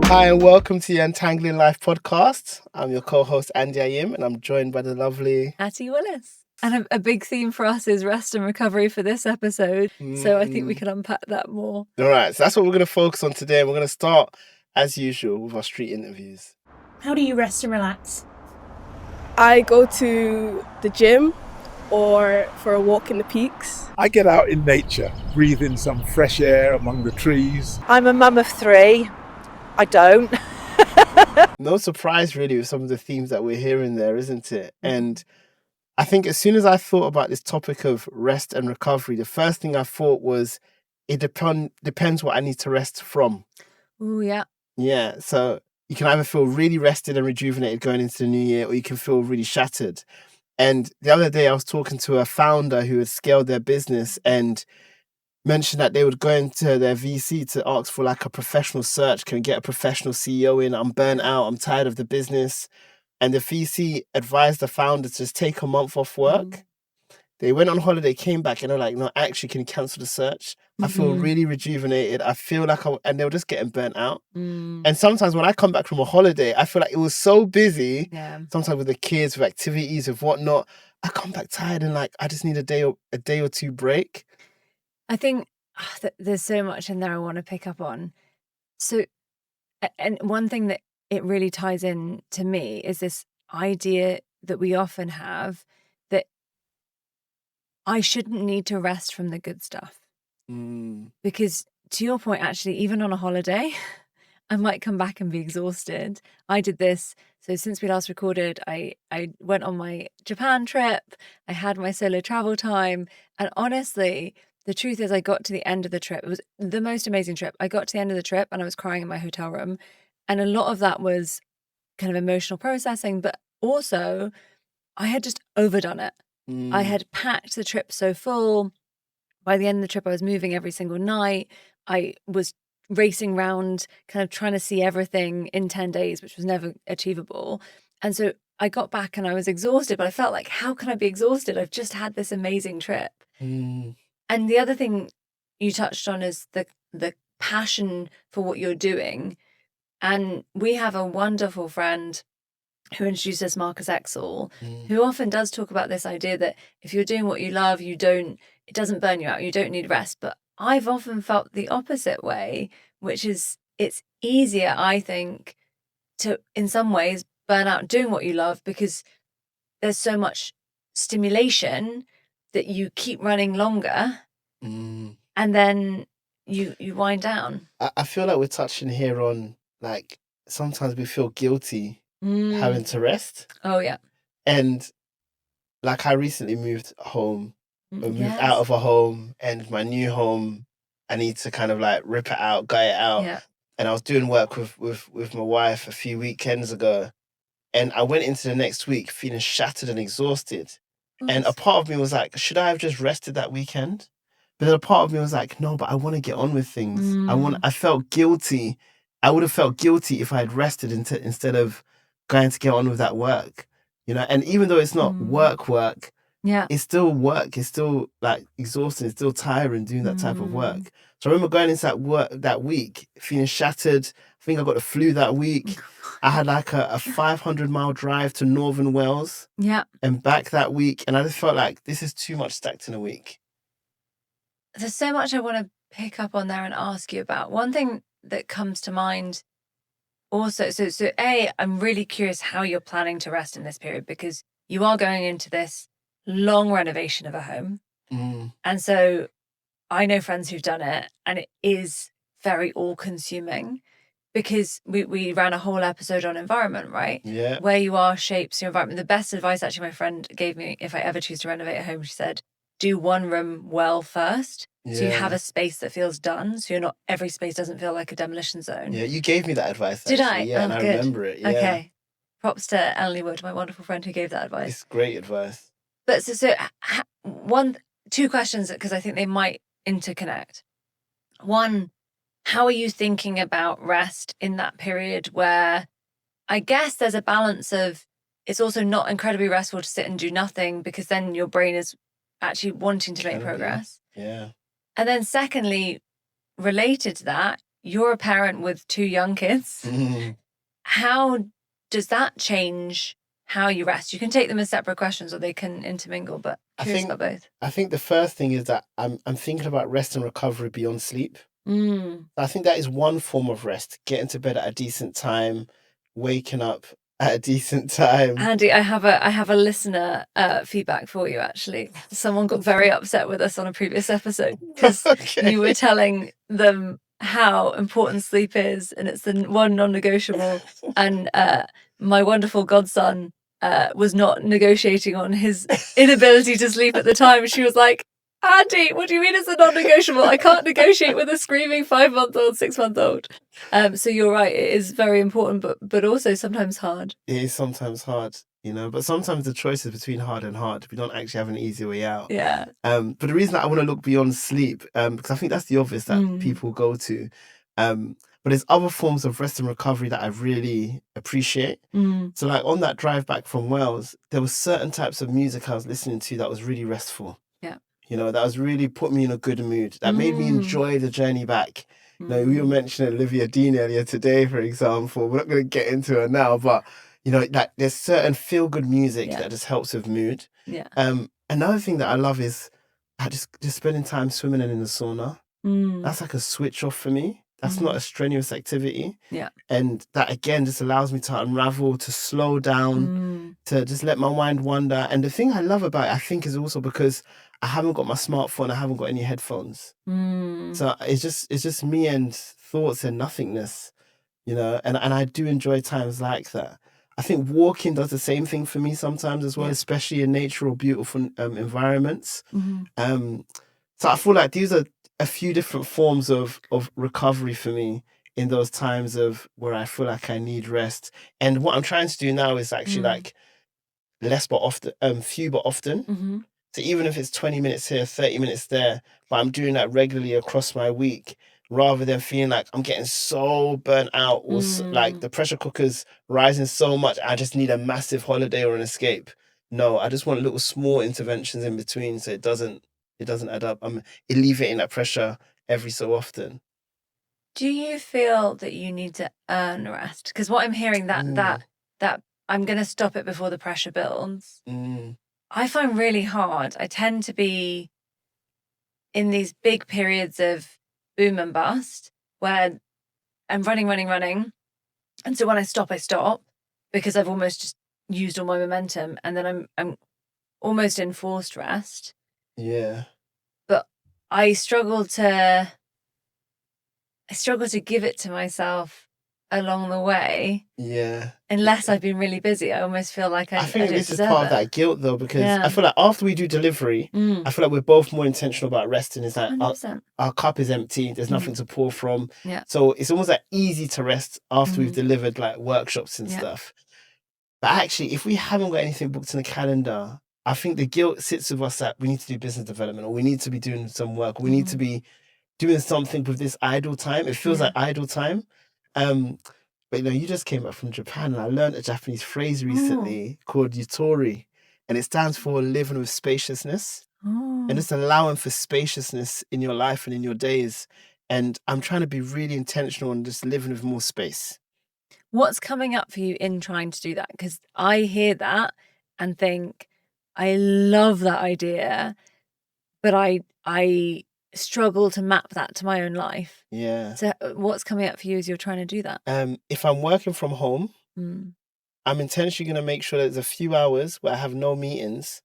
Hi, and welcome to the Untangling Life podcast. I'm your co-host, Andy Ayim, and I'm joined by the lovely Atty Willis. And a big theme for us is rest and recovery for this episode. So I think we can unpack that more. All right, so that's what we're going to focus on today. And we're going to start, as usual, with our street interviews. How do you rest and relax? I go to the gym or for a walk in the peaks. I get out in nature, breathe in some fresh air among the trees. I'm a mum of 3. I don't. No surprise, really, with some of the themes that we're hearing there, isn't it? And I think as soon as I thought about this topic of rest and recovery, the first thing I thought was it depends what I need to rest from. Oh, yeah. Yeah, so you can either feel really rested and rejuvenated going into the new year, or you can feel really shattered. And the other day I was talking to a founder who had scaled their business and mentioned that they would go into their VC to ask for like a professional search. Can we get a professional CEO in? I'm burnt out. I'm tired of the business. And the VC advised the founder to just take a month off work. They went on holiday, came back, and they're like, no, actually, can you cancel the search? I feel really rejuvenated. I feel like and they were just getting burnt out. And sometimes when I come back from a holiday, I feel like it was so busy. Yeah. Sometimes with the kids, with activities, with whatnot, I come back tired and like, I just need a day or two break. I think there's so much in there I want to pick up on. So, and one thing that it really ties in to me is this idea that we often have that I shouldn't need to rest from the good stuff. Because to your point, actually, even on a holiday, I might come back and be exhausted. I did this. So since we last recorded, I went on my Japan trip. I had my solo travel time. And honestly, the truth is I got to the end of the trip. It was the most amazing trip. I got to the end of the trip and I was crying in my hotel room. And a lot of that was kind of emotional processing, but also I had just overdone it. I had packed the trip so full. By the end of the trip, I was moving every single night. I was racing around, kind of trying to see everything in 10 days, which was never achievable. And so I got back and I was exhausted, but I felt like, how can I be exhausted? I've just had this amazing trip. And the other thing you touched on is the passion for what you're doing. And we have a wonderful friend who introduced us, Marcus Exel, who often does talk about this idea that if you're doing what you love, it doesn't burn you out. You don't need rest. But I've often felt the opposite way, which is it's easier, I think, to, in some ways, burn out doing what you love because there's so much stimulation that you keep running longer and then you wind down. I feel like we're touching here on like sometimes we feel guilty having to rest. Oh, yeah. And like I recently moved home, or moved Yes. out of a home, and my new home, I need to kind of like rip it out, gut it out. Yeah. And I was doing work with my wife a few weekends ago, and I went into the next week feeling shattered and exhausted. And a part of me was like, should I have just rested that weekend? But then a part of me was like, no, but I want to get on with things. I felt guilty. I would have felt guilty if I had rested instead of going to get on with that work, you know. And even though it's not work, Yeah. it's still work. It's still like exhausting. It's still tiring doing that type of work. So I remember going into that work that week feeling shattered. I think I got the flu that week. I had like a 500-mile drive to Northern Wales Yeah. and back that week, and I just felt like this is too much stacked in a week. There's so much I want to pick up on there and ask you about. One thing that comes to mind also, so I'm really curious how you're planning to rest in this period, because you are going into this long renovation of a home. And so I know friends who've done it, and it is very all-consuming because we ran a whole episode on environment, right? Yeah. Where you are shapes your environment. The best advice actually my friend gave me, if I ever choose to renovate a home, she said, do one room well first. So you have a space that feels done. So every space doesn't feel like a demolition zone. Yeah, you gave me that advice. Did actually. I? Yeah, and I Good. remember it. Yeah. Okay. Props to Emily Wood, my wonderful friend who gave that advice. It's great advice. But two questions, because I think they might interconnect. One, how are you thinking about rest in that period where I guess there's a balance of it's also not incredibly restful to sit and do nothing because then your brain is actually wanting to make progress. Yeah. And then secondly, related to that, you're a parent with 2 young kids. Mm. How does that change how you rest? You can take them as separate questions or they can intermingle, but curious about both. I think the first thing is that I'm thinking about rest and recovery beyond sleep. Mm. I think that is one form of rest. Getting to bed at a decent time, waking up at a decent time. Andy, I have a listener feedback for you. Actually, someone got very upset with us on a previous episode because Okay. you were telling them how important sleep is, and it's the one non-negotiable. And my wonderful godson was not negotiating on his inability to sleep at the time. She was like, Andy, what do you mean it's a non-negotiable? I can't negotiate with a screaming 5-month-old, 6-month-old. So you're right, it is very important, but also sometimes hard. It is sometimes hard, but sometimes the choice is between hard and hard. We don't actually have an easy way out. Yeah. But the reason that I want to look beyond sleep, because I think that's the obvious that people go to. But there's other forms of rest and recovery that I really appreciate. So like on that drive back from Wales, there were certain types of music I was listening to that was really restful. Yeah. That was really put me in a good mood. That made me enjoy the journey back. We were mentioning Olivia Dean earlier today, for example. We're not going to get into her now, but like there's certain feel-good music that just helps with mood. Yeah. Another thing that I love is just spending time swimming and in the sauna. That's like a switch off for me. That's not a strenuous activity. Yeah. And that again just allows me to unravel, to slow down, to just let my mind wander. And the thing I love about it, I think, is also because I haven't got my smartphone, I haven't got any headphones. So it's just me and thoughts and nothingness, and I do enjoy times like that. I think walking does the same thing for me sometimes as well, especially in nature or beautiful environments. So I feel like these are a few different forms of recovery for me in those times of where I feel like I need rest. And what I'm trying to do now is actually like less but often, few but often. So even if it's 20 minutes here, 30 minutes there, but I'm doing that regularly across my week, rather than feeling like I'm getting so burnt out or like the pressure cooker's rising so much, I just need a massive holiday or an escape. No, I just want little small interventions in between so it doesn't add up. I'm alleviating that pressure every so often. Do you feel that you need to earn rest? Because what I'm hearing that I'm going to stop it before the pressure builds. I find really hard. I tend to be in these big periods of boom and bust where I'm running. And so when I stop because I've almost just used all my momentum, and then I'm almost in forced rest. Yeah. But I struggle to give it to myself along the way. Yeah. Unless I've been really busy, I almost feel like I think don't this is deserve part of it. that guilt though, because I feel like after we do delivery, I feel like we're both more intentional about resting. It's like 100%. our cup is empty, there's nothing to pour from. Yeah. So it's almost like easy to rest after we've delivered like workshops and stuff. But actually, if we haven't got anything booked in the calendar, I think the guilt sits with us that we need to do business development, or we need to be doing some work, or we need to be doing something with this idle time. It feels like idle time. But you just came back from Japan, and I learned a Japanese phrase recently called yutori, and it stands for living with spaciousness, and just allowing for spaciousness in your life and in your days. And I'm trying to be really intentional on just living with more space. What's coming up for you in trying to do that? Because I hear that and think, I love that idea, but I struggle to map that to my own life. Yeah. So what's coming up for you as you're trying to do that? If I'm working from home, I'm intentionally going to make sure there's a few hours where I have no meetings,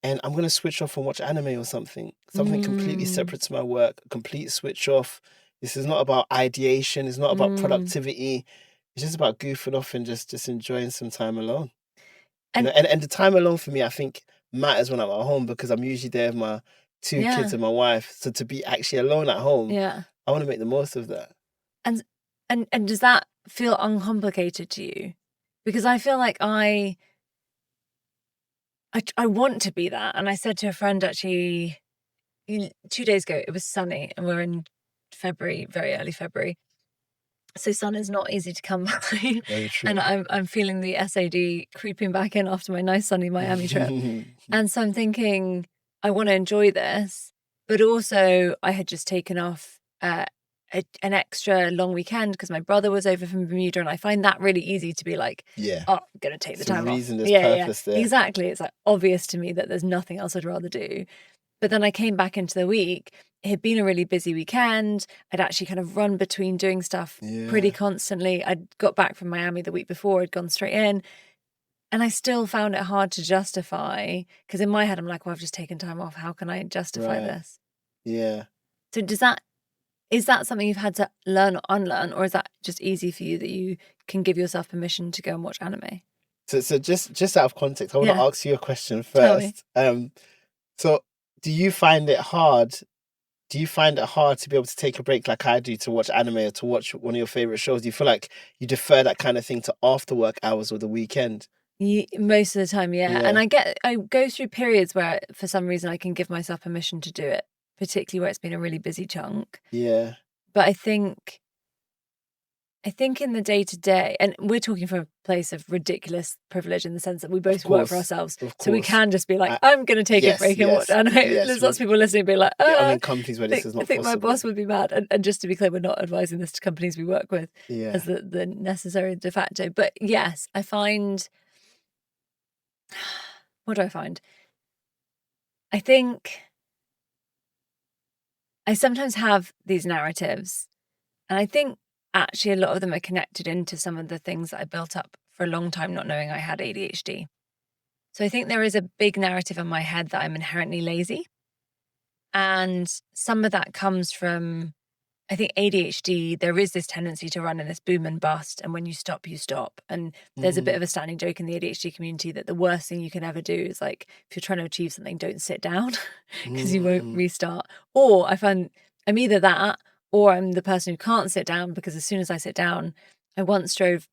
and I'm going to switch off and watch anime or something completely separate to my work, a complete switch off. This is not about ideation. It's not about productivity. It's just about goofing off and just enjoying some time alone. And the time alone for me, I think, matters when I'm at home, because I'm usually there with my 2 kids and my wife. So to be actually alone at home, I want to make the most of that. And does that feel uncomplicated to you? Because I feel like I want to be that. And I said to a friend actually 2 days ago, it was sunny and we're in February, very early February. So sun is not easy to come by. Very true. And I'm feeling the SAD creeping back in after my nice sunny Miami trip. And so I'm thinking, I want to enjoy this, but also I had just taken off an extra long weekend because my brother was over from Bermuda, and I find that really easy to be like, Yeah. oh, I'm going to take the It's a time reason, off. there's purpose there. Exactly. It's like obvious to me that there's nothing else I'd rather do. But then I came back into the week. It had been a really busy weekend. I'd actually kind of run between doing stuff pretty constantly. I'd got back from Miami the week before. I'd gone straight in. And I still found it hard to justify, because in my head, I'm like, well, I've just taken time off. How can I justify this? Yeah. So is that something you've had to learn or unlearn, or is that just easy for you that you can give yourself permission to go and watch anime? So just out of context, I want to Yeah. ask you a question Tell me. first. So do you find it hard? Do you find it hard to be able to take a break like I do to watch anime or to watch one of your favorite shows? Do you feel like you defer that kind of thing to after work hours or the weekend? Most of the time, yeah. Yeah. And I go through periods where for some reason I can give myself permission to do it, particularly where it's been a really busy chunk. Yeah. But I think in the day to day, and we're talking from a place of ridiculous privilege in the sense that we both work for course, ourselves. of So we course. can just be like, I'm going to take a yes, break and watch yes, anime. yes, There's lots of people listening being like, Yeah, I'm in companies where this is I not think my possible. boss would be mad. And just to be clear, we're not advising this to companies we work with Yeah. as the necessary de facto. But yes, I find... What do I find? I think I sometimes have these narratives, and I think actually a lot of them are connected into some of the things that I built up for a long time not knowing I had ADHD. So I think there is a big narrative in my head that I'm inherently lazy. And some of that comes from, I think ADHD, there is this tendency to run in this boom and bust. And when you stop, you stop. And there's a bit of a standing joke in the ADHD community that the worst thing you can ever do is, like, if you're trying to achieve something, don't sit down because you won't restart. Or I find I'm either that, or I'm the person who can't sit down, because as soon as I sit down, I once drove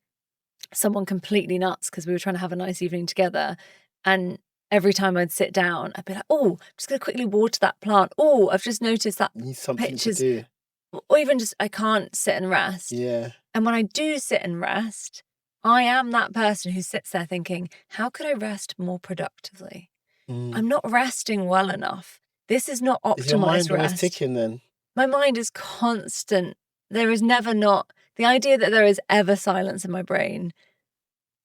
someone completely nuts because we were trying to have a nice evening together. And every time I'd sit down, I'd be like, oh, I'm just going to quickly water that plant. Oh, I've just noticed that You need something pictures, to do. or even just I can't sit and rest. Yeah. And when I do sit and rest, I am that person who sits there thinking, how could I rest more productively? I'm not resting well enough. This is not Is your mind optimized always rest. ticking then? My mind is constant. There is never not the idea that there is ever silence in my brain.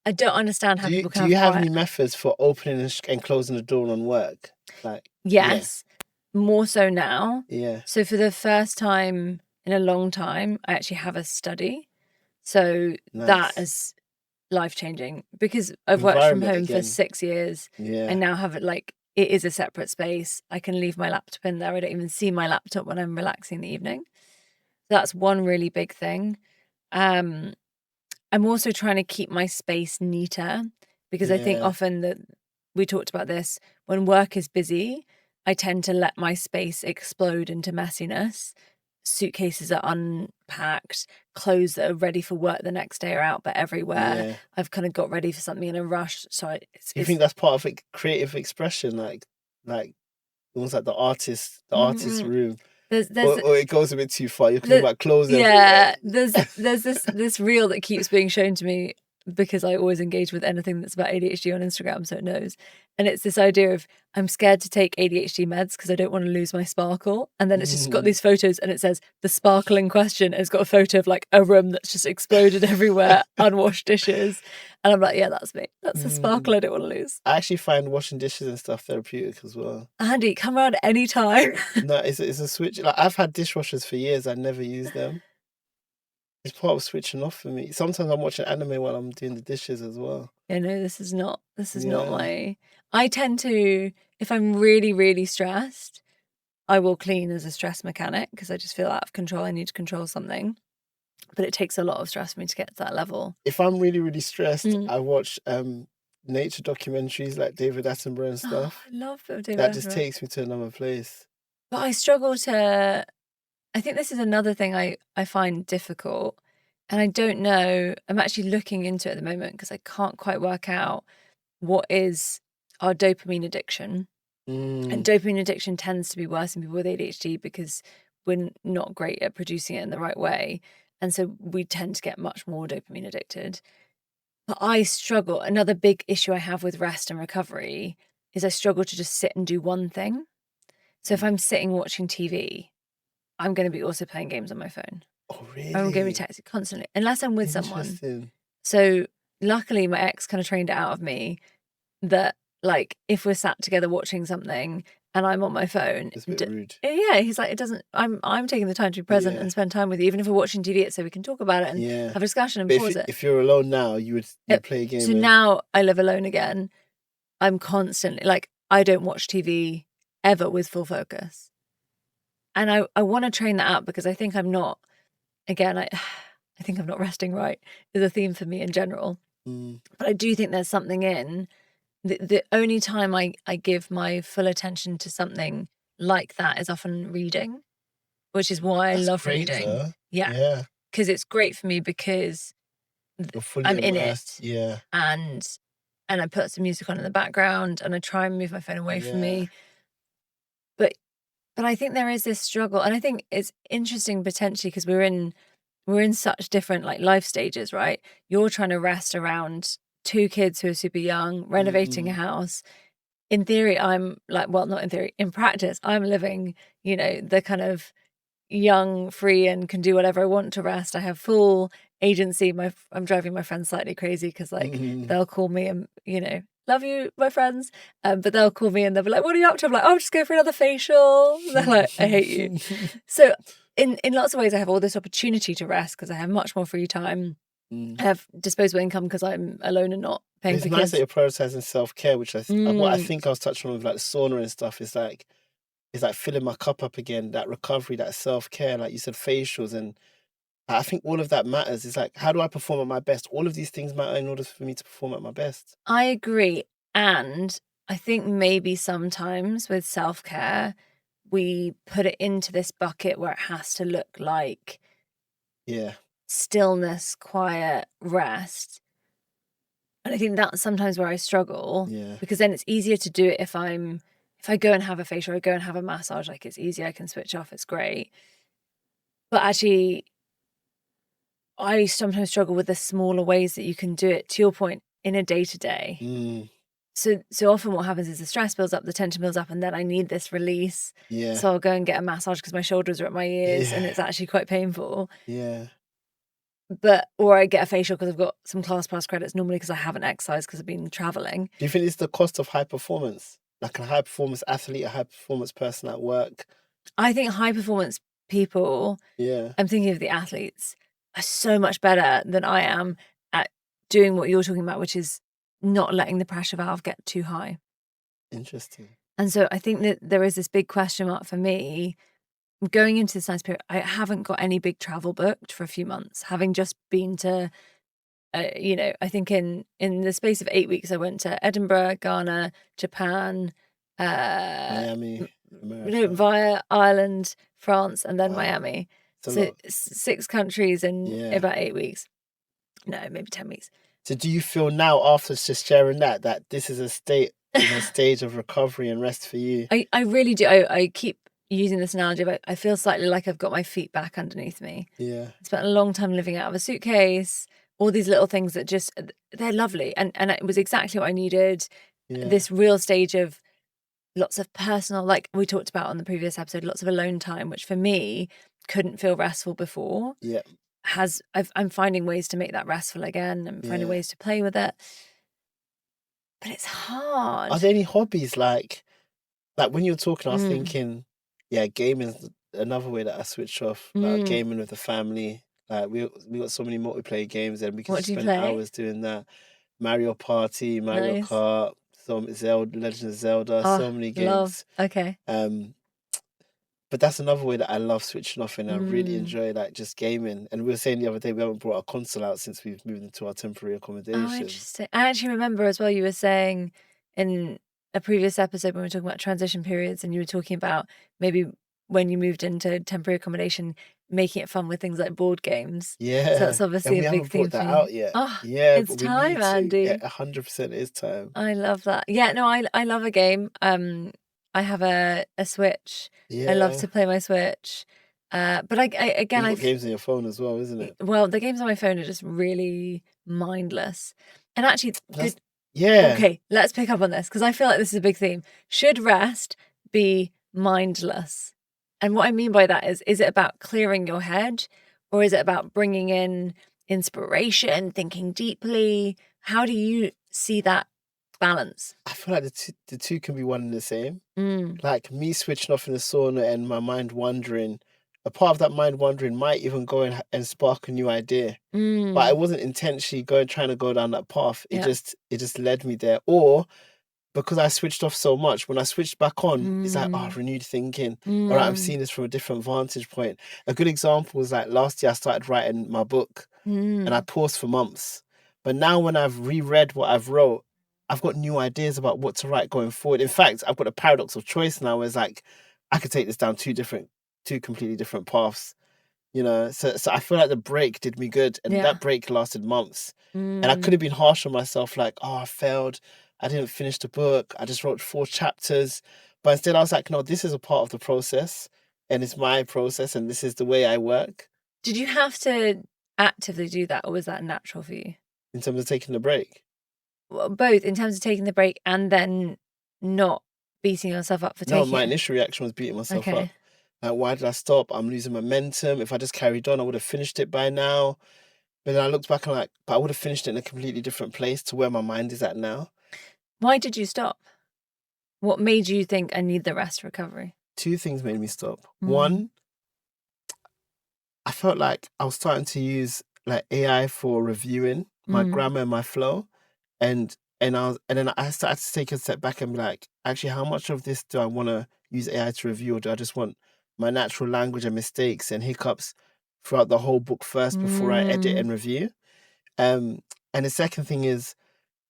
I don't understand how people can Do you have quiet. any methods for opening and closing the door on work? Like, Yes, more so now. yeah. So for the first time in a long time, I actually have a study. So that Nice. is life-changing, because I've worked from Environment home for again. 6 years. Yeah. I now have it like, it is a separate space. I can leave my laptop in there. I don't even see my laptop when I'm relaxing in the evening. That's one really big thing. I'm also trying to keep my space neater, because I think Yeah. often that we talked about this, when work is busy, I tend to let my space explode into messiness. Suitcases are unpacked, clothes that are ready for work the next day are out, but everywhere. Yeah. I've kind of got ready for something in a rush. So You think that's part of creative expression, like almost like the artist room, there's or it goes a bit too far. You're talking about clothes. yeah, everywhere. there's this reel that keeps being shown to me, because I always engage with anything that's about ADHD on Instagram, so it knows. And it's this idea of, I'm scared to take ADHD meds because I don't want to lose my sparkle. And then it's just got these photos, and it says the sparkle in question. And it's got a photo of like a room that's just exploded everywhere, unwashed dishes. And I'm like, yeah, that's me. That's the sparkle I don't want to lose. I actually find washing dishes and stuff therapeutic as well. Andy, come around any time. No, it's a switch. Like, I've had dishwashers for years. I never use them. It's part of switching off for me. Sometimes I'm watching anime while I'm doing the dishes as well. Yeah, no, this is not Yeah. my... I tend to, if I'm really, really stressed, I will clean as a stress mechanic, because I just feel out of control. I need to control something. But it takes a lot of stress for me to get to that level. If I'm really, really stressed, I watch nature documentaries like David Attenborough and stuff. I love David That just Attenborough. takes me to another place. But I struggle to... I think this is another thing I find difficult. And I don't know, I'm actually looking into it at the moment, because I can't quite work out what is our dopamine addiction. And dopamine addiction tends to be worse in people with ADHD, because we're not great at producing it in the right way. And so we tend to get much more dopamine addicted. But I struggle. Another big issue I have with rest and recovery is I struggle to just sit and do one thing. So if I'm sitting watching TV, I'm going to be also playing games on my phone. Oh, really? I'm going to be texting constantly, unless I'm with someone. Interesting. So luckily, my ex kind of trained it out of me that, like, if we're sat together watching something and I'm on my phone, It's a bit rude. yeah, he's like, it doesn't. I'm taking the time to be present Yeah. and spend time with you, even if we're watching TV, it's so we can talk about it and Yeah. have a discussion and But pause it. if you're alone now, you would play a game. So now I live alone again. I'm constantly like, I don't watch TV ever with full focus. And I want to train that up because I think I'm not, again, I think I'm not resting right is a theme for me in general. But I do think there's something in the only time I give my full attention to something like that is often reading, which is why I love reading. Though. Yeah. Yeah. Because it's great for me because You're fully I'm immersed. in it. Yeah. And I put some music on in the background and I try and move my phone away from me. But I think there is this struggle, and I think it's interesting potentially because we're in such different like life stages, right? You're trying to rest around 2 kids who are super young, renovating a house. In theory, I'm like, well, not in theory, in practice, I'm living, the kind of young, free, and can do whatever I want to rest. I have full agency. I'm driving my friends slightly crazy because like they'll call me and love you, my friends, but they'll call me and they'll be like, "What are you up to?" I'm like, "Oh, I'm just going for another facial." They're like, "I hate you." So in lots of ways, I have all this opportunity to rest because I have much more free time. I have disposable income because I'm alone and not paying It's for nice kids. that you're prioritizing self-care, which what I think I was touching on with like the sauna and stuff is like filling my cup up again, that recovery, that self-care, like you said, facials. And I think all of that matters. It's like, how do I perform at my best? All of these things matter in order for me to perform at my best. I agree. And I think maybe sometimes with self-care, we put it into this bucket where it has to look like stillness, quiet, rest. And I think that's sometimes where I struggle because then it's easier to do it if I go and have a facial or I go and have a massage, like it's easy, I can switch off, it's great. But actually, I sometimes struggle with the smaller ways that you can do it, to your point, in a day-to-day. So often what happens is the stress builds up, the tension builds up, and then I need this release. Yeah. So I'll go and get a massage because my shoulders are at my ears and it's actually quite painful. Yeah. Or I get a facial because I've got some ClassPass credits normally because I haven't exercised because I've been traveling. Do you think it's the cost of high performance? Like a high performance athlete, a high performance person at work? I think high performance people, I'm thinking of the athletes, are so much better than I am at doing what you're talking about, which is not letting the pressure valve get too high. Interesting. And so I think that there is this big question mark for me. Going into this nice period, I haven't got any big travel booked for a few months, having just been to, I think in the space of 8 weeks, I went to Edinburgh, Ghana, Japan, Miami, America. via Ireland, France, and then Miami. So 6 countries in about 8 weeks. No, maybe 10 weeks. So do you feel now, after just sharing that this is a stage of recovery and rest for you? I really do. I keep using this analogy, but I feel slightly like I've got my feet back underneath me. Yeah. I spent a long time living out of a suitcase, all these little things that just, they're lovely. And it was exactly what I needed. This real stage of lots of personal, like we talked about on the previous episode, lots of alone time, which for me couldn't feel restful before. Yeah. I'm finding ways to make that restful again. I'm finding ways to play with it. But it's hard. Are there any hobbies like when you were talking, I was thinking, gaming is another way that I switch off. Like gaming with the family. Like we got so many multiplayer games and we can spend hours doing that. Mario Party, Mario Kart, some Zelda, Legend of Zelda, so many games. Love. Okay. But that's another way that I love switching off, and I really enjoy like just gaming. And we were saying the other day we haven't brought our console out since we've moved into our temporary accommodation. Oh, interesting. I actually remember as well you were saying in a previous episode when we were talking about transition periods, and you were talking about maybe when you moved into temporary accommodation, making it fun with things like board games. Yeah. So that's obviously a big thing. We haven't brought that out yet. Oh, yeah, it's time, Andy. Yeah, 100% is time. I love that. Yeah, no, I love a game. I have a Switch. Yeah. I love to play my Switch. But You've got games on your phone as well, isn't it? Well, the games on my phone are just really mindless. And actually, yeah. Okay, let's pick up on this because I feel like this is a big theme. Should rest be mindless? And what I mean by that is it about clearing your head, or is it about bringing in inspiration, thinking deeply? How do you see that balance? I feel like the two can be one and the same. Mm, Like me switching off in the sauna and my mind wandering, a part of that mind wandering might even go and spark a new idea. But I mm, wasn't intentionally trying to go down that path. yeah. It just led me there. Or because I switched off so much, when I switched back on, it's like, Mm, renewed thinking. All right, I'm mm, seeing this from a different vantage point. A good example was like last year I started writing my book and I mm. paused for months. But now when I've reread what I've wrote, I've got new ideas about what to write going forward. In fact, I've got a paradox of choice now where it's like I could take this down two completely different paths. So I feel like the break did me good, and Yeah. that break lasted months. And I could Mm. have been harsh on myself, like, oh, I failed. I didn't finish the book. I just wrote 4 chapters. But instead, I was like, no, this is a part of the process, and it's my process, and this is the way I work Did you have to actively do that, or was that natural for you? in terms of taking the break. Well, both in terms of taking the break and then not beating yourself up for No, taking my it. initial reaction was beating myself up. Okay. Like, why did I stop? I'm losing momentum. If I just carried on, I would have finished it by now. But then I looked back and but I would have finished it in a completely different place to where my mind is at now. Why did you stop? What made you think I need the rest recovery? 2 things made me stop. Mm. One, I felt like I was starting to use like AI for reviewing my grammar and my flow, and then I started to take a step back and be like, actually, how much of this do I want to use AI to review, or do I just want my natural language and mistakes and hiccups throughout the whole book first before I edit Mm. and review? And the second thing is,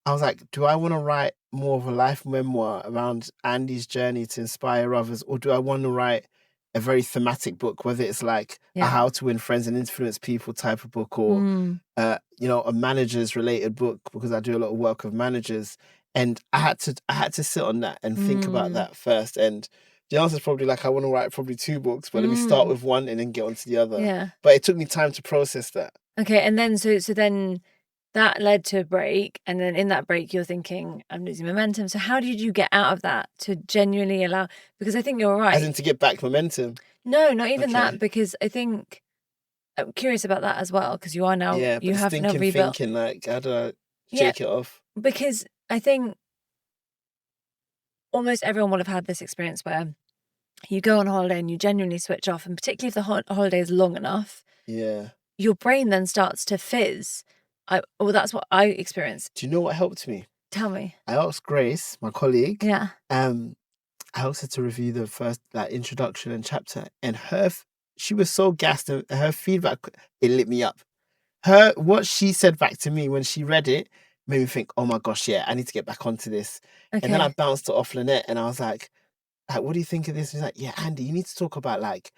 I was like, do I want to write more of a life memoir around Andy's journey to inspire others, or do I want to write a very thematic book, whether it's like a Yeah. how to win friends and influence people type of book, or Mm. a managers related book, because I do a lot of work with managers, and I had to sit on that and think about Mm. that first. And the answer is probably like I want to write probably 2 books, but let me start with one and then get on to the other. Yeah. But it took me time to process that. Okay, and then so then that led to a break, and then in that break you're thinking, I'm losing momentum. So how did you get out of that to genuinely allow, because I think you're As in right. to get back momentum. No, not even Okay. that, because I think I'm curious about that as well, because you are now, Yeah, but you the have now stinking rebuilt. thinking, like, how do I Yeah, shake it off? because I think almost everyone will have had this experience where you go on holiday and you genuinely switch off, and particularly if the holiday is long enough, Yeah. your brain then starts to fizz. That's what I experienced. Do you know what helped me? Tell me. I asked Grace, my colleague, Yeah. I asked her to review the first like introduction and chapter, and she was so gassed, and her feedback, it lit me up. What she said back to me when she read it made me think, oh my gosh, yeah, I need to get back onto this. And then I Okay. bounced it off Lynette, and I was like, what do you think of this? And she's like, yeah, Andy, you need to talk about like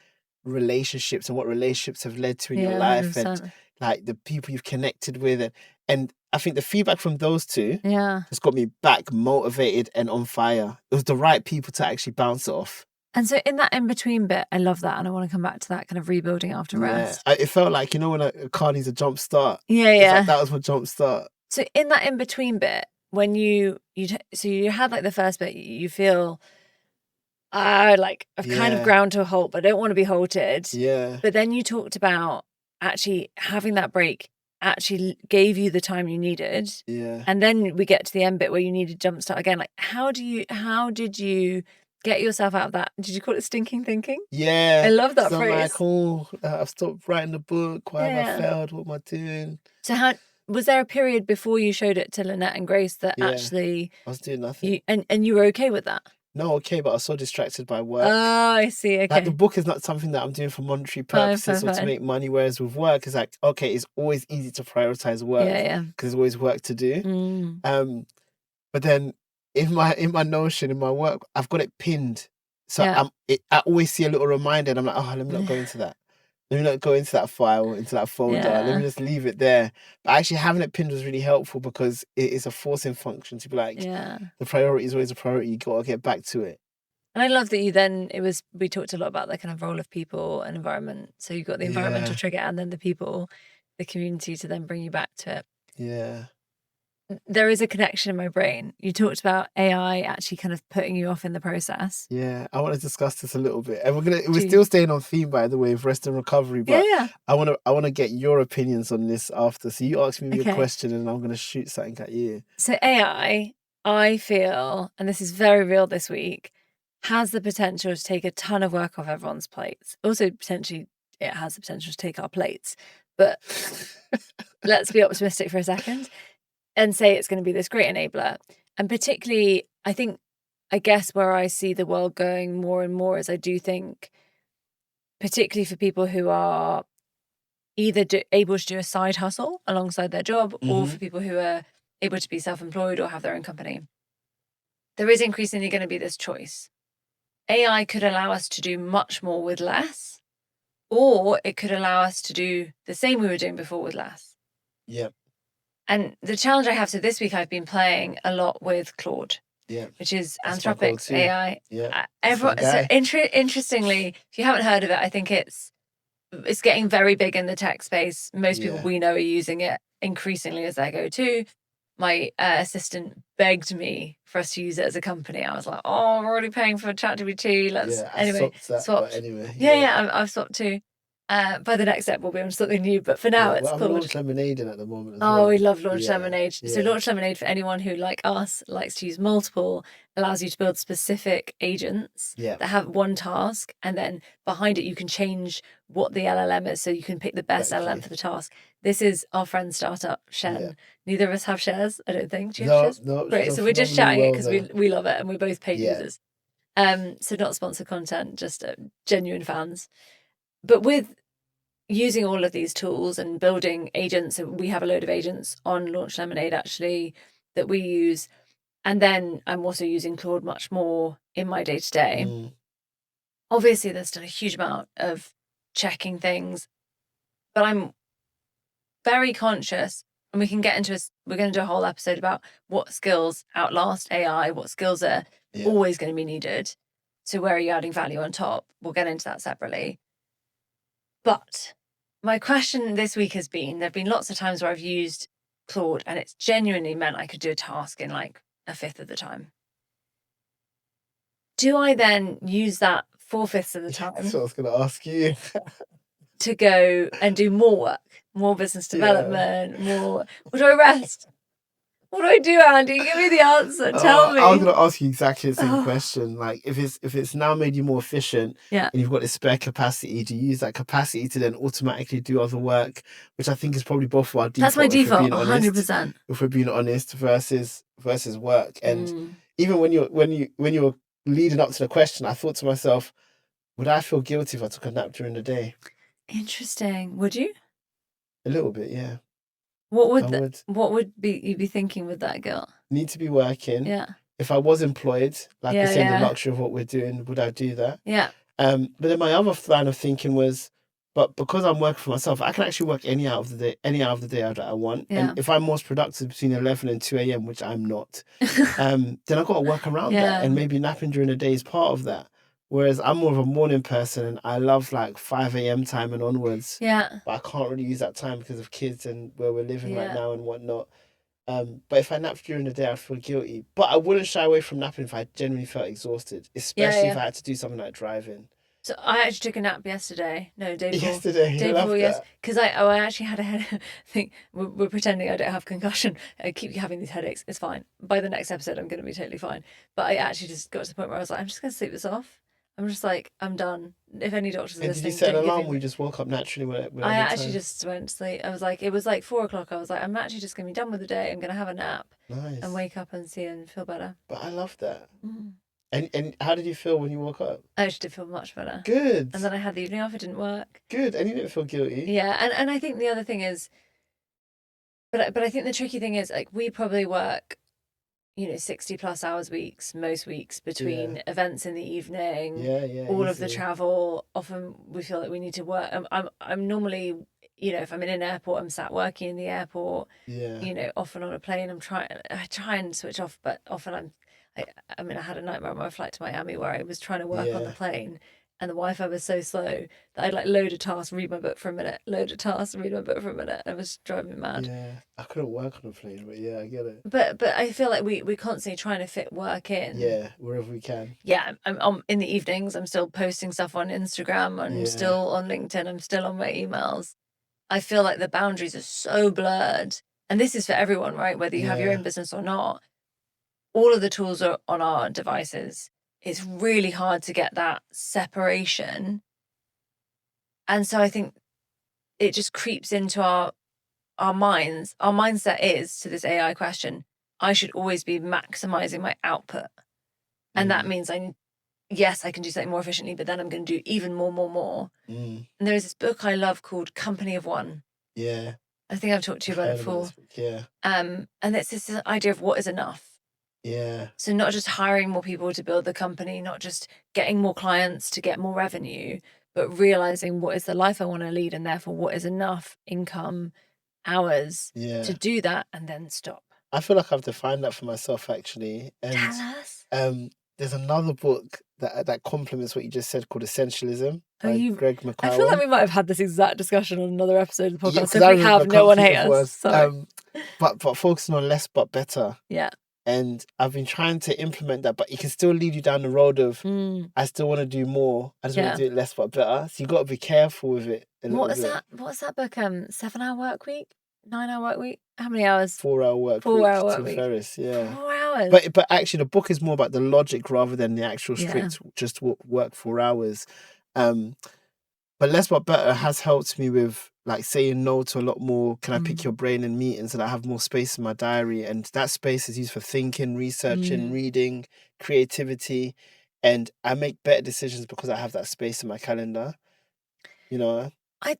relationships and what relationships have led to in your Yeah, life, and 100%. like the people you've connected with, and I think the feedback from those 2 Yeah. just got me back motivated and on fire. It was the right people to actually bounce it off. And so in that in-between bit, I love that, and I want to come back to that kind of rebuilding after Yeah, rest. it felt like, when a car needs a jump start. Yeah, It's yeah. like that was my jump start. So in that in-between bit, when so you had like the first bit, you feel, like I've kind of Yeah. ground to a halt, but I don't want to be halted. Yeah, But then you talked about actually having that break actually gave you the time you needed. yeah. And then we get to the end bit where you need to jumpstart again. Like, how did you get yourself out of that? Did you call it stinking thinking? Yeah. I love that So I'm phrase. like, I've stopped writing the book. Why have Yeah. I failed? What am I doing? So was there a period before you showed it to Lynette and Grace that Yeah. actually I was doing nothing. and you were okay with that? No, okay, but I was so distracted by work. Oh, I see. Like, Okay. the book is not something that I'm doing for monetary Fine, purposes or to fine. make money, whereas with work, it's like, okay, it's always easy to prioritize work Yeah. because there's always work to do. Mm. But then in my Notion, in my work, I've got it pinned. So Yeah. I always see a little reminder, and I'm like, oh, let me not go into that. Let me not go into that file, into that folder. Let Yeah. me just leave it there. But actually having it pinned was really helpful because it is a forcing function to be like, Yeah. the priority is always a priority. You got to get back to it. And I love that we talked a lot about the kind of role of people and environment. So you got the environmental Yeah. trigger and then the people, the community to then bring you back to it. Yeah. there is a connection in my brain. You talked about AI actually kind of putting you off in the process. Yeah, I want to discuss this a little bit, and we're Do. still staying on theme, by the way, of rest and recovery. But Yeah. I want to get your opinions on this after. So you ask me a Okay. question, and I'm going to shoot something at you. So AI, I feel, and this is very real this week, has the potential to take a ton of work off everyone's plates. Also, potentially, it has the potential to take our plates. But let's be optimistic for a second and say it's going to be this great enabler. And particularly, I guess where I see the world going more and more is I do think, particularly for people who are either able to do a side hustle alongside their job, or for people who are able to be self-employed or have their own company, there is increasingly going to be this choice. AI could allow us to do much more with less, or it could allow us to do the same we were doing before with less. Yep. And the challenge I have, so this week I've been playing a lot with Claude, Yeah. which is That's my Anthropic's go-to. AI. Yeah. Everyone, That's my so guy. interestingly, if you haven't heard of it, I think it's getting very big in the tech space. Most people Yeah. we know are using it increasingly as their go-to. My assistant begged me for us to use it as a company. I was like, "Oh, we're already paying for ChatGPT. Let's Yeah, I anyway swapped that, swapped." but anyway. Yeah, I've swapped too. By the next step, we'll be on something new. But for now, Yeah, it's well, I'm called. Launch Lemonade at the moment as Oh, well. we love Launch Yeah, Lemonade. So yeah. Launch Lemonade, for anyone who, like us, likes to use multiple, allows you to build specific agents Yeah. that have one task, and then behind it you can change what the LLM is, so you can pick the best Exactly. LLM for the task. This is our friend's startup, Shen. Yeah. Neither of us have shares, I don't think. Do you have No, shares? no. Great. she's So done we're just phenomenally chatting it well because there. we love it and we're both paid Yeah. users. So not sponsored content, just genuine fans. But with using all of these tools and building agents, we have a load of agents on Launch Lemonade actually that we use, and then I'm also using Claude much more in my day-to-day. Mm. Obviously there's still a huge amount of checking things, but I'm very conscious, and we can get into we're going to do a whole episode about what skills outlast AI, what skills are Yeah. always going to be needed. So where are you adding value on top? We'll get into that separately. But my question this week has been, there have been lots of times where I've used Claude and it's genuinely meant I could do a task in like a fifth of the time. Do I then use that 4/5 of the time That's what I was going to ask you. to go and do more work, more business Yeah. development, more, or do I rest? What do I do, Andy? Give me the answer. Tell me. I was going to ask you exactly the same Oh. question. Like, if it's now made you more efficient, Yeah. and you've got this spare capacity, to use that capacity to then automatically do other work, which I think is probably both of our default. That's my if we're default, being honest, 100%. If we're being honest, versus work. And Mm. even when you were leading up to the question, I thought to myself, would I feel guilty if I took a nap during the day? Interesting. Would you? A little bit, yeah. What I would would. what would you be thinking with that, girl? Need to be working. Yeah. If I was employed, like Yeah, I said, yeah. the luxury of what we're doing, would I do that? Yeah. But then my other line of thinking was, but because I'm working for myself, I can actually work any hour of the day that I want. Yeah. And if I'm most productive between 11 and 2 a.m., which I'm not, then I've got to work around Yeah. that. And maybe napping during the day is part of that. Whereas I'm more of a morning person and I love like 5 a.m. time and onwards. Yeah. But I can't really use that time because of kids and where we're living right Yeah. now and whatnot. But if I napped during the day, I'd feel guilty. But I wouldn't shy away from napping if I genuinely felt exhausted, especially if yeah. I had to do something like driving. So I actually took a nap yesterday. No, day before. Yesterday, Day I love before, yes. that. Because I actually had a headache. I think we're pretending I don't have concussion. I keep having these headaches. It's fine. By the next episode, I'm going to be totally fine. But I actually just got to the point where I was like, I'm just going to sleep this off. I'm just like, I'm done. If any doctors are And did listening, you set an don't give alarm me- or you just woke up naturally when I any actually time? just went to sleep. It was like 4 o'clock. I was like, I'm actually just going to be done with the day. I'm going to have a nap Nice. and wake up and see and feel better. But I love that. Mm. And how did you feel when you woke up? I actually did feel much better. Good. And then I had the evening off. It didn't work. Good. And you didn't feel guilty. Yeah, and I think the other thing is, but I think the tricky thing is, like, we probably work, 60+ hours weeks, most weeks, between events in the evening, Yeah. all of the easily. travel. Often we feel that we need to work. I'm normally, if I'm in an airport, I'm sat working in the airport. Yeah. Often on a plane, I try and switch off, but often I had a nightmare on my flight to Miami where I was trying to work on the Yeah. plane. and the Wi-Fi was so slow that I'd like load a task, read my book for a minute, load a task, read my book for a minute. And it was driving me mad. Yeah, I couldn't work on a plane, but yeah, I get it. But I feel like we're constantly trying to fit work in. Yeah, wherever we can. Yeah, I'm in the evenings. I'm still posting stuff on Instagram. I'm Yeah. still on LinkedIn. I'm still on my emails. I feel like the boundaries are so blurred. And this is for everyone, right? Whether you have your Yeah. own business or not. All of the tools are on our devices. It's really hard to get that separation. And so I think it just creeps into our minds. Our mindset is, to this AI question, I should always be maximizing my output. And that means yes, I can do something more efficiently, but then I'm going to do even more. And there is this book I love called Company of One. Yeah. I think I've talked to you about it before. Yeah. And it's this idea of what is enough. Yeah. So not just hiring more people to build the company, not just getting more clients to get more revenue, but realizing what is the life I want to lead, and therefore what is enough income, hours Yeah. to do that, and then stop. I feel like I've defined that for myself, actually. And Tell us. there's another book that complements what you just said called Essentialism by Greg McCowan. I feel like we might have had this exact discussion on another episode of the podcast. Yeah, So if we have, no one hate us. Sorry. But focusing on less but better. Yeah. And I've been trying to implement that, but it can still lead you down the road of I still want to do more. I just want to do it less but better. So you got to be careful with it. What's that book? 7-hour work week? 9-hour work week? How many hours? 4-hour work 4-hour work Tim week. Ferriss, yeah. 4 hours. But actually, the book is more about the logic rather than the actual strict just work 4 hours. But less but better has helped me with like saying no to a lot more. Can I pick your brain in meetings so that I have more space in my diary? And that space is used for thinking, researching, reading, creativity. And I make better decisions because I have that space in my calendar. You know,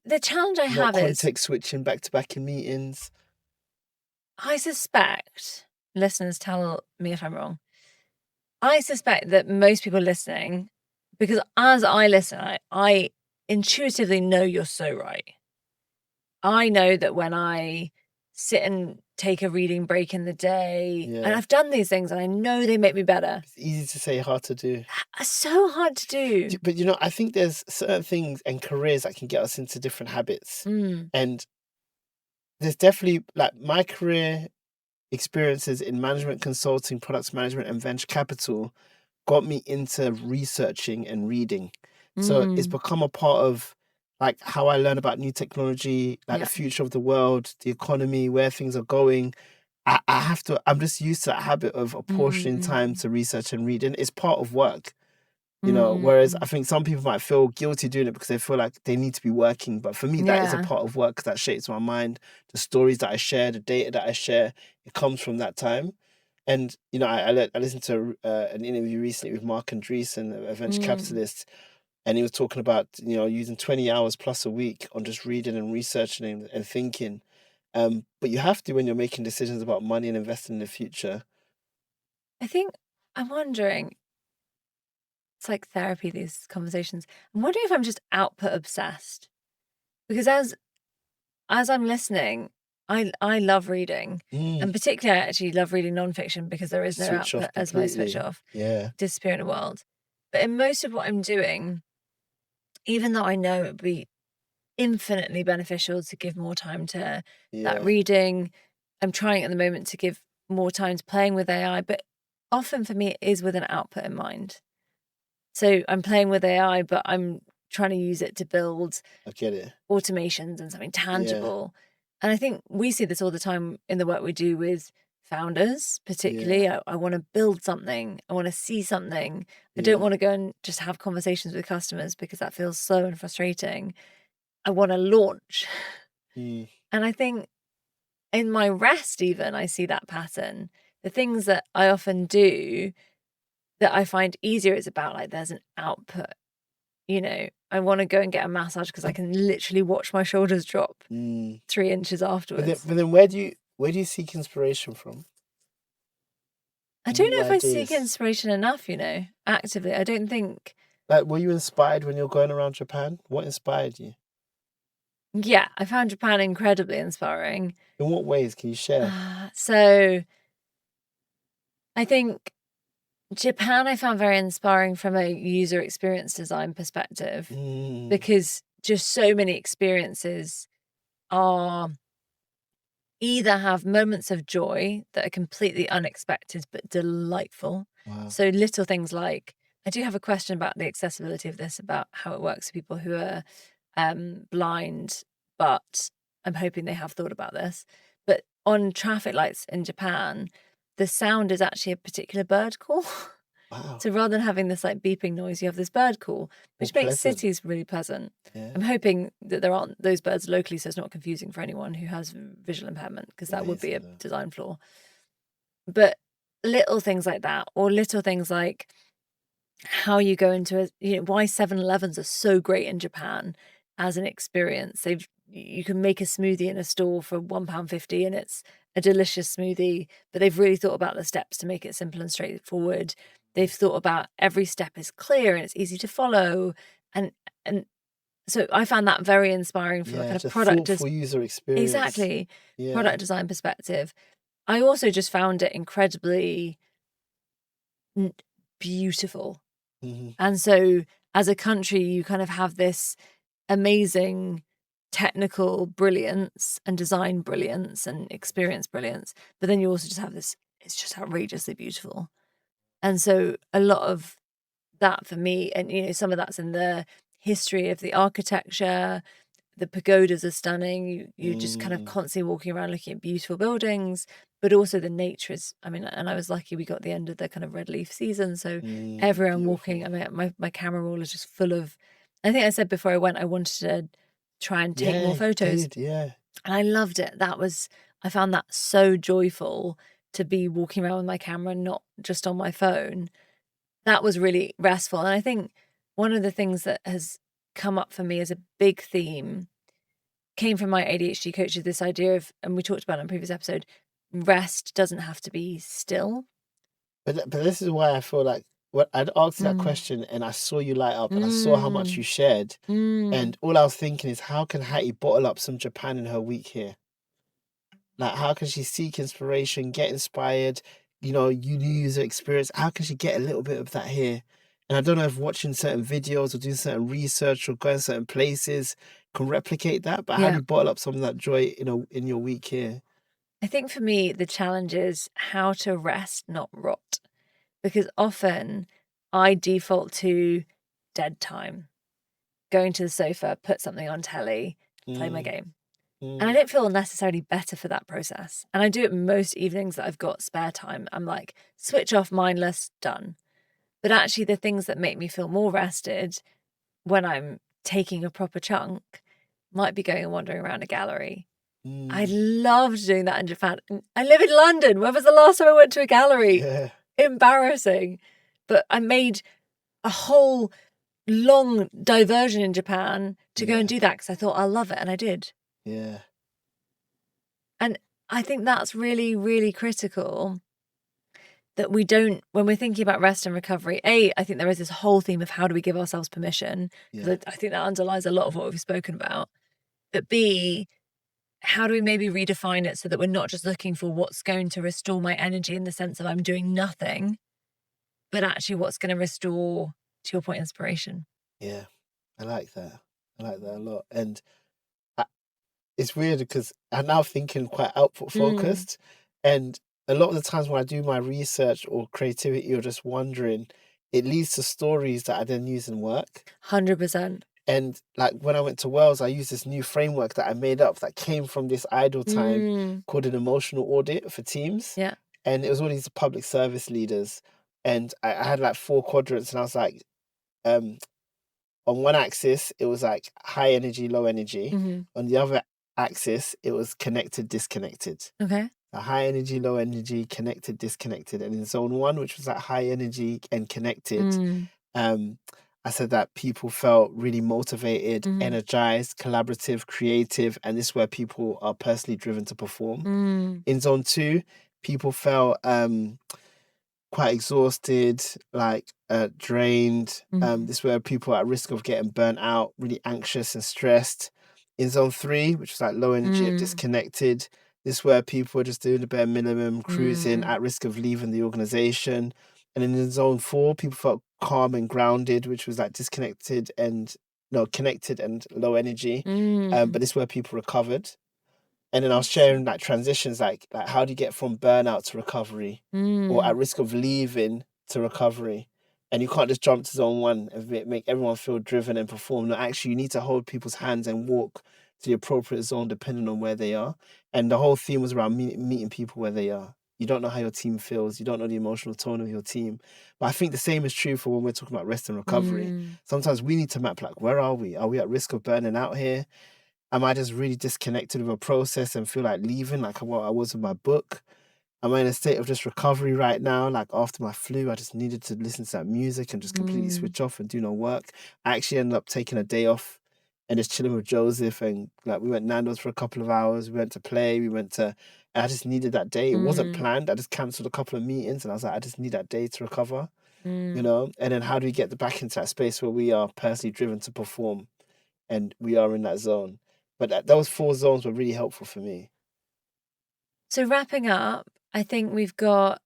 the challenge I have not is context switching back to back in meetings. I suspect, listeners tell me if I'm wrong, I suspect that most people listening, because as I listen, I intuitively know you're so right. I know that when I sit and take a reading break in the day, and I've done these things and I know they make me better. It's easy to say, hard to do. It's so hard to do. But, you know, I think there's certain things and careers that can get us into different habits. And there's definitely, like, my career experiences in management consulting, products management, and venture capital got me into researching and reading. So it's become a part of like how I learn about new technology, like the future of the world, the economy, where things are going. I'm just used to that habit of apportioning time to research and reading. It's part of work, you know, whereas I think some people might feel guilty doing it because they feel like they need to be working. But for me, that is a part of work that shapes my mind. The stories that I share, the data that I share, it comes from that time. And, you know, I listened to an interview recently with Mark Andreessen, a venture capitalist, and he was talking about, you know, using 20 hours plus a week on just reading and researching and thinking. But you have to when you're making decisions about money and investing in the future. I'm wondering, it's like therapy, these conversations. I'm wondering if I'm just output obsessed. Because as I'm listening, I love reading. And particularly I actually love reading nonfiction because there is no Switch off output as my switch completely. off. Yeah. Disappear in the world. But in most of what I'm doing, even though I know it would be infinitely beneficial to give more time to that reading, I'm trying at the moment to give more time to playing with AI, but often for me it is with an output in mind. So I'm playing with AI, but I'm trying to use it to build automations and something tangible. And I think we see this all the time in the work we do with founders, particularly. I want to build something. I want to see something. I don't want to go and just have conversations with customers because that feels slow and frustrating. I want to launch. And I think in my rest even, I see that pattern. The things that I often do that I find easier is about like there's an output. You know, I want to go and get a massage because I can literally watch my shoulders drop 3 inches afterwards. But then where do you seek inspiration from? I don't know if I seek inspiration enough, you know, actively. I don't think. Like, were you inspired when you were going around Japan? What inspired you? Yeah, I found Japan incredibly inspiring. In what ways can you share? So I think Japan I found very inspiring from a user experience design perspective Mm, because just so many experiences are either have moments of joy that are completely unexpected but delightful. wow. So little things like, I do have a question about the accessibility of this, about how it works for people who are blind, but I'm hoping they have thought about this. But on traffic lights in Japan, the sound is actually a particular bird call. Wow. So rather than having this like beeping noise, you have this bird call, which makes pleasant. cities really pleasant. Yeah. I'm hoping that there aren't those birds locally, so it's not confusing for anyone who has visual impairment, because that would be a Amazing, though. design flaw. But little things like that, or little things like how you go into why 7-Elevens are so great in Japan as an experience. You can make a smoothie in a store for £1.50 and it's a delicious smoothie, but they've really thought about the steps to make it simple and straightforward. They've thought about every step is clear and it's easy to follow. And so I found that very inspiring from a Yeah, kind of just product thoughtful user experience. exactly Yeah. product design perspective. I also just found it incredibly beautiful. Mhm. And so as a country, you kind of have this amazing technical brilliance and design brilliance and experience brilliance. But then you also just have this, it's just outrageously beautiful. And so a lot of that for me, and some of that's in the history of the architecture. The pagodas are stunning. You're just kind of constantly walking around looking at beautiful buildings, but also the nature is, and I was lucky we got the end of the kind of red leaf season. So everywhere I'm walking, my camera roll is just full of, I think I said before I went, I wanted to try and take Yeah, more you photos. did, yeah. And I loved it. I found that so joyful to be walking around with my camera, not just on my phone. That was really restful. And I think one of the things that has come up for me as a big theme came from my ADHD coaches, this idea of, and we talked about it in a previous episode, rest doesn't have to be still. But this is why I feel like when I'd asked you that question and I saw you light up and I saw how much you shared, and all I was thinking is, how can Hattie bottle up some Japan in her week here? Like, how can she seek inspiration, get inspired, user experience? How can she get a little bit of that here? And I don't know if watching certain videos or doing certain research or going certain places can replicate that, but how do Yeah. you bottle up some of that joy, in your week here? I think for me, the challenge is how to rest, not rot. Because often I default to dead time, going to the sofa, put something on telly, play my game. And I don't feel necessarily better for that process. And I do it most evenings that I've got spare time. I'm like, switch off, mindless, done. But actually, the things that make me feel more rested when I'm taking a proper chunk might be going and wandering around a gallery. I loved doing that in Japan. I live in London. When was the last time I went to a gallery? Yeah. Embarrassing. But I made a whole long diversion in Japan to go and do that because I thought I'll love it. And I did. Yeah. And I think that's really, really critical that we don't, when we're thinking about rest and recovery, I think there is this whole theme of how do we give ourselves permission? Because I think that underlies a lot of what we've spoken about. But B, how do we maybe redefine it so that we're not just looking for what's going to restore my energy in the sense of I'm doing nothing, but actually what's going to restore, to your point, inspiration. Yeah. I like that. I like that a lot. And it's weird because I'm now thinking quite output focused. And a lot of the times when I do my research or creativity or just wondering, it leads to stories that I then use in work. 100%. And like when I went to Wales, I used this new framework that I made up that came from this idle time called an emotional audit for teams. Yeah. And it was all these public service leaders. And I had like 4 quadrants, and I was like, on one axis, it was like high energy, low energy. On the other axis, it was connected, disconnected. Okay. High energy, low energy, connected, disconnected. And in zone 1, which was like high energy and connected, I said that people felt really motivated, energized, collaborative, creative, and this is where people are personally driven to perform. In zone 2, people felt quite exhausted, like drained. This is where people are at risk of getting burnt out, really anxious and stressed. In zone 3, which was like low energy and disconnected, this is where people are just doing the bare minimum, cruising, at risk of leaving the organization. And then in zone 4, people felt calm and grounded, which was like connected and low energy. But this is where people recovered. And then I was sharing like transitions, like how do you get from burnout to recovery, or at risk of leaving to recovery? And you can't just jump to zone 1 and make everyone feel driven and perform. No, actually, you need to hold people's hands and walk to the appropriate zone depending on where they are. And the whole theme was around meeting people where they are. You don't know how your team feels. You don't know the emotional tone of your team. But I think the same is true for when we're talking about rest and recovery. Sometimes we need to map, like, where are we? Are we at risk of burning out here? Am I just really disconnected with a process and feel like leaving, like what I was with my book? Am I in a state of just recovery right now? Like after my flu, I just needed to listen to that music and just completely switch off and do no work. I actually ended up taking a day off and just chilling with Joseph, and like we went Nando's for a couple of hours. We went to play. And I just needed that day. It wasn't planned. I just cancelled a couple of meetings, and I was like, I just need that day to recover, you know? And then how do we get back into that space where we are personally driven to perform and we are in that zone? But those 4 zones were really helpful for me. So wrapping up, I think we've got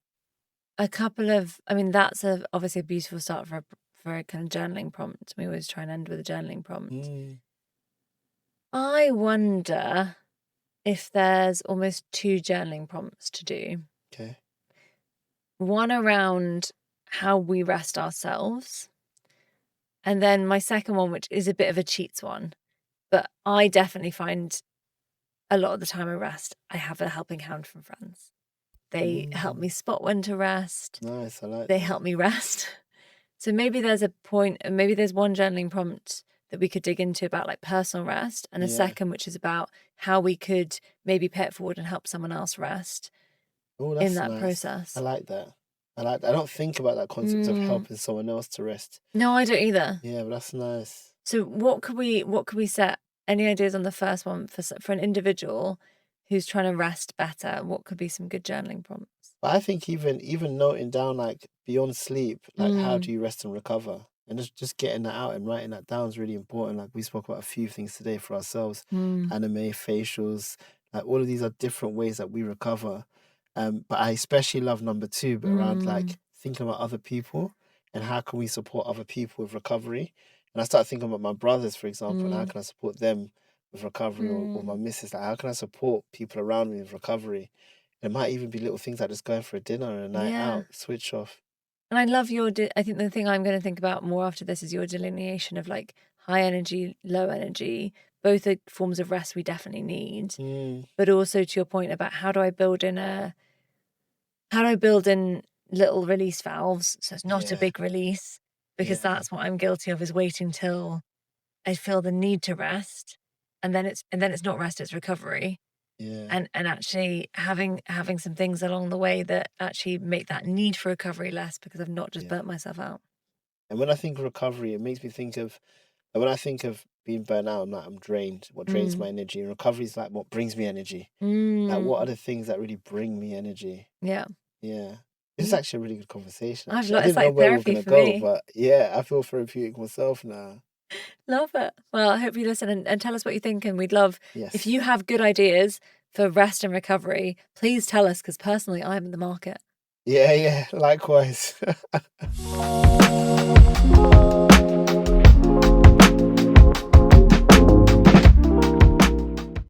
a couple of, I mean, that's obviously a beautiful start for a kind of journaling prompt. We always try and end with a journaling prompt. I wonder if there's almost 2 journaling prompts to do. Okay. One around how we rest ourselves. And then my second one, which is a bit of a cheats one, but I definitely find a lot of the time I rest, I have a helping hand from friends. They help me spot when to rest. Nice, I like They that. help me rest. So maybe there's a point, and maybe there's one journaling prompt that we could dig into about like personal rest, and a second which is about how we could maybe pay it forward and help someone else rest in that nice. process. I like that. I don't think about that concept of helping someone else to rest. No, I don't either. Yeah, but that's nice. So what could we set? Any ideas on the first one for an individual who's trying to rest better? What could be some good journaling prompts? But I think even noting down, like, beyond sleep, like how do you rest and recover? And just getting that out and writing that down is really important. Like we spoke about a few things today for ourselves. Anime, facials, like all of these are different ways that we recover. But I especially love number 2, but around like thinking about other people and how can we support other people with recovery. And I started thinking about my brothers, for example, and how can I support them with recovery, or my missus, like how can I support people around me with recovery? It might even be little things like just going for a dinner and a night out, switch off. And I love I think the thing I'm going to think about more after this is your delineation of like high energy, low energy. Both are forms of rest we definitely need. But also to your point about how do I build in little release valves so it's not a big release, because that's what I'm guilty of, is waiting till I feel the need to rest, and then it's not rest, it's recovery. And actually having some things along the way that actually make that need for recovery less, because I've not just burnt myself out. And when I think of recovery, it makes me think of, when I think of being burnt out, I'm drained. What drains my energy? And recovery is like what brings me energy. Like what are the things that really bring me energy? Yeah. This is actually a really good conversation. It's I didn't know like where we were therapy going to for go, me. but yeah, I feel therapeutic myself now. Love it. Well, I hope you listen and tell us what you think. And we'd love, Yes. if you have good ideas for rest and recovery, please tell us, because personally, I'm in the market. Yeah, likewise.